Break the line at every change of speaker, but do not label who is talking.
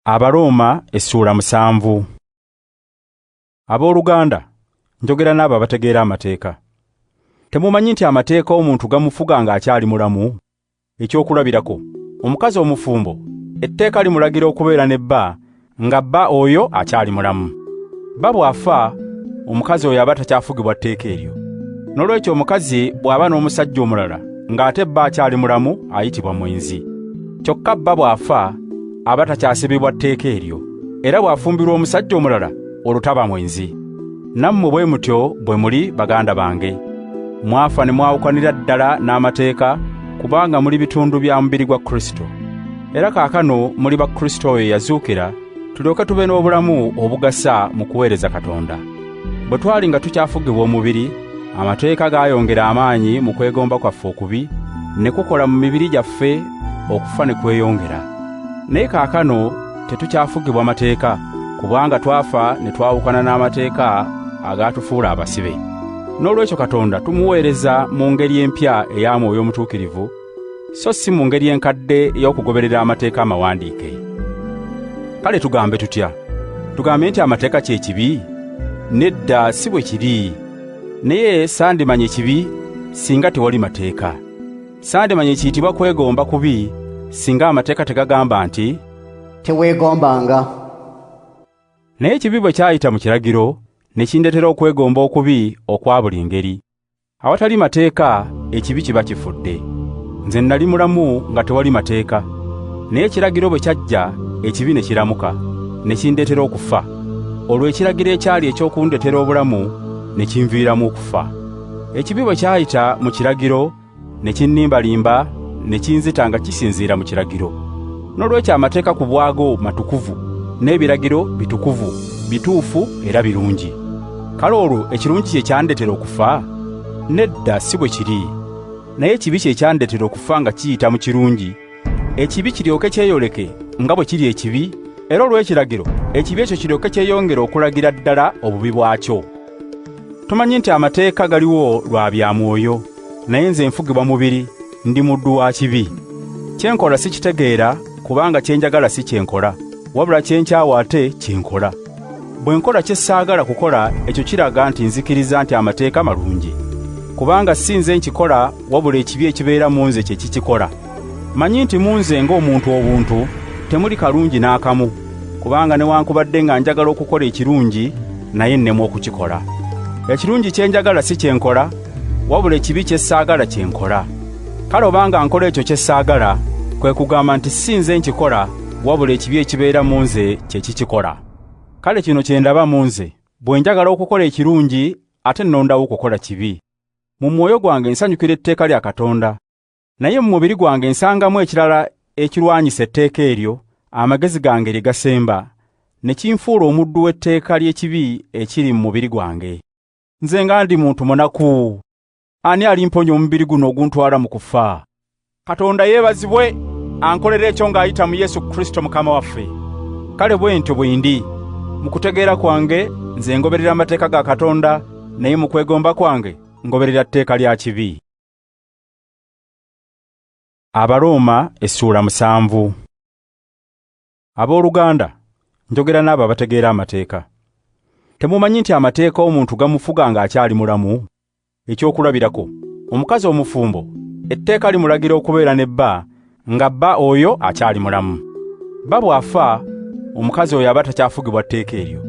Abaroma essula 7. Abooluganda, njogera n'abo abategeera amateeka. Temumanyi nti amateeka omuntu gamufuga ng'akyali mulamu? Ekyokulabirako, omukazi omufumbo, etteeka limulagira okubeera ne bba, nga bba oyo akyali mulamu. Bba bw'afa, omukazi oyo aba takyafugibwa tteeka eryo. N'olwekyo omukazi bw'aba n'omusajja omulala, ng'ate bba akyali mulamu, ayitibwa mwenzi. Kyokka bba bw'afa, aba takyasibibwa tteeka eryo, era bw'afumbirwa omusajja omulala, olutaba mwenzi. Nammwe bwe mutyo bwe muli baganda bange. Mwafa ne mwawukanira ddala n'amateeka, kubanga muli bitundu bya mubiri gwa Kristo. Era kaakano muli ba Kristo oyo yazuukira, tulyoke tube n'obulamu obugasa mu kuweereza Katonda. Bwe twali nga tukyafugibwa omubiri, amateeka gaayongera amaanyi mu kwegomba kwaffe okubi, ne kukola mu mibiri gyaffe okufa ne kweyongera. Naye kaakano tetukyafugibwa amateeka, kubanga twafa ne twawukana n'amateeka agaatufuula abasibe. N'olwekyo Katonda tumuweereza mu ngeri empya eya Mwoyo Omutuukirivu, so si mu ngeri enkadde ey'okugoberera amateeka amawandiike. Kale tugambe tutya? Tugambe nti amateeka kye kibi? Nedda, si bwe kiri. Naye sandimanye kibi singa tewali mateeka. Sandimanye kiyitibwa kwegomba kubi singa amateeka tegagamba nti
teweegombanga.
Naye ekibi bwe kyayita mu kiragiro, ne kindetera okwegomba okubi okwa buli ngeri. Awatali mateeka, ekibi kiba kifudde. Nze nali mulamu nga tewali mateeka, naye ekiragiro bwe kyajja, ekibi ne kiramuka, ne kindetera okufa. Olwo ekiragiro ekyali eky'okundetera obulamu ne kinviiramu okufa. Ekibi bwe kyayita mu kiragiro, ne kinnimbalimba, ne kinzita nga kisinziira mu kiragiro. N'olwekyo amateeka ku bwago matukuvu, n'ebiragiro bitukuvu, bituufu era birungi. Kale olwo ekirungi kye kyandetera okufa? Nedda, si bwe kiri. Naye ekibi kye kyandetera okufa nga kiyita mu kirungi, ekibi kiryoke kyeyoleke nga bwe kiri ekibi, era olw'ekiragiro, ekibi ekyo kiryoke kyeyongera okulagira ddala obubi bwakyo. Tumanyi nti amateeka galiwo lwa bya mwoyo, naye nze nfugibwa mubiri, ndi muddu wa kibi. Kyenkola sikitegeera, kubanga kyenjagala si kyenkola, wabula kyenkyawa ate kyenkola. Bwe nkola kye ssaagala kukola, ekyo kiraga nti nzikiriza nti amateeka malungi. Kubanga si nze nkikola, wabula ekibi ekibeera mu nze kye kikikola. Manyi nti mu nze ng'omuntu obuntu, temuli kalungi n'akamu, kubanga newankubadde nga njagala okukola ekirungi, naye nnemu okukikola. Ekirungi kye njagala si kyenkola, wabula ekibi kye ssaagala kyenkola. Kale obanga nkola ekyo kye ssaagala, kwe kugamba nti si nze nkikola, wabula ekibi ekibeera mu nze kye kikikola. Kale kino kye ndaba mu nze, bwe njagala okukola ekirungi, ate nnondawo okukola kibi. Mu mwoyo gwange nsanyukira etteeka lya Katonda, naye mu mubiri gwange nsangamu ekirala ekirwanyisa etteeka eryo, amagezi gange lye gasemba, ne kinfuula omuddu w'etteeka ly'ekibi ekiri mu mubiri gwange. Nze nga ndi muntu munaku, ani alimponya omubiri guno oguntwala mu kufa? Katonda yeebazibwe, ankolera ekyo ng'ayita mu Yesu Kristo Mukama waffe. Kale bwe ntyo bwe ndi, mu kutegeera kwange nze ngoberera amateeka ga Katonda, naye mu kwegomba kwange ngoberera tteeka lya kibi. Abaroma essula 7. Abooluganda, njogera n'abo abategeera amateeka. Temumanyi nti amateeka omuntu gamufuga ng'akyali mulamu? Ekyokulabirako, omukazi omufumbo, etteeka limulagira okubeera ne bba, nga bba oyo akyali mulamu. Bba bw'afa, omukazi oyo aba takyafugibwa tteeka eryo,